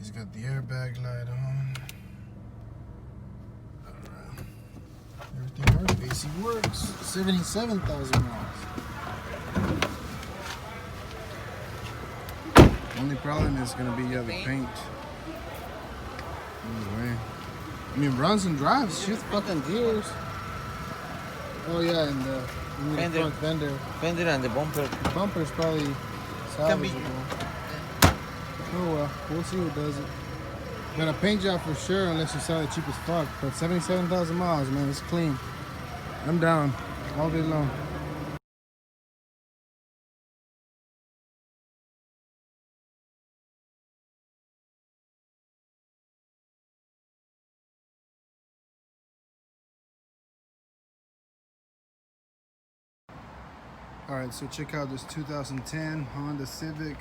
He's got the airbag light on. Alright. Everything works. AC works. 77,000 miles. Only problem is gonna be the paint. Anyway. I mean, runs and drives. Shit fucking deals. Oh yeah, and the front fender. Fender and the bumper. The bumper's probably salvageable. Oh well, we'll see who does it. Got a paint job for sure, unless you sell it cheap as fuck. But 77,000 miles, man, it's clean. I'm down all day long. All right, so check out this 2010 Honda Civic.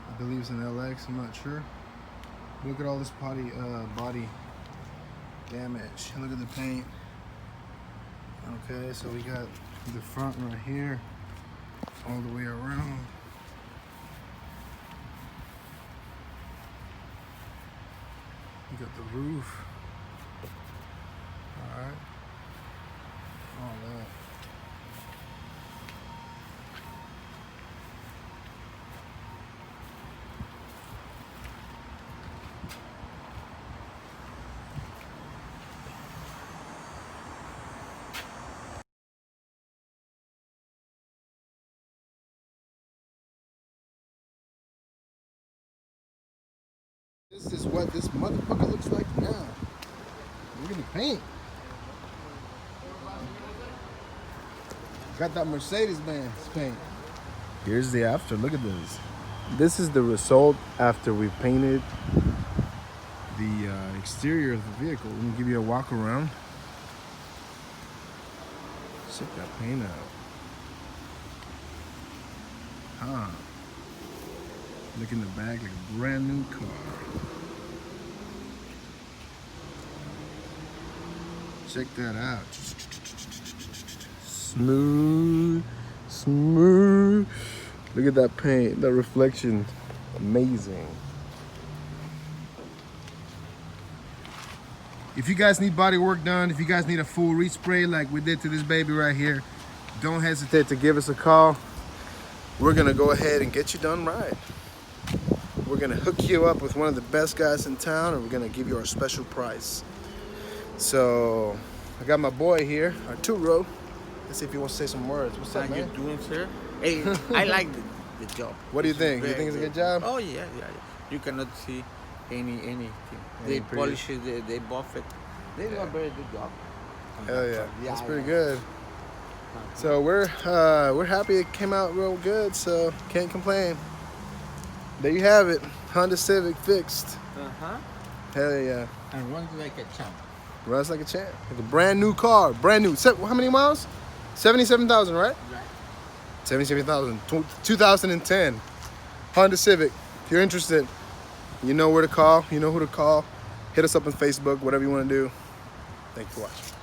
I believe it's an LX, I'm not sure. Look at all this body damage. Look at the paint. Okay, so we got the front right here, all the way around. You got the roof. All right, all that. This is what this motherfucker looks like now. Look at the paint. Got that Mercedes-Benz paint. Here's the after. Look at this. This is the result after we painted the exterior of the vehicle. Let me give you a walk around. Check that paint out. Huh. Look in the back like a brand new car. Check that out. Smooth, smooth. Look at that paint, that reflection. Amazing. If you guys need body work done, if you guys need a full respray like we did to this baby right here, don't hesitate to give us a call. We're gonna go ahead and get you done right. We're gonna hook you up with one of the best guys in town, and we're gonna give you our special price. So I got my boy here, Arturo. Let's see if he wants to say some words. What's up, man? How you doing, sir? Hey, I like the job. What do you think? You think it's a good job? Oh yeah. You cannot see anything. They polish it, they buff it. They do a very good job. Hell yeah, that's pretty good. So we're happy it came out real good. So can't complain. There you have it, Honda Civic fixed. Hell yeah. And runs like a champ. Runs like a champ. Like a brand new car, brand new. How many miles? 77,000, right? Right. 77,000. 2010 Honda Civic. If you're interested, you know where to call. You know who to call. Hit us up on Facebook. Whatever you want to do. Thanks for watching.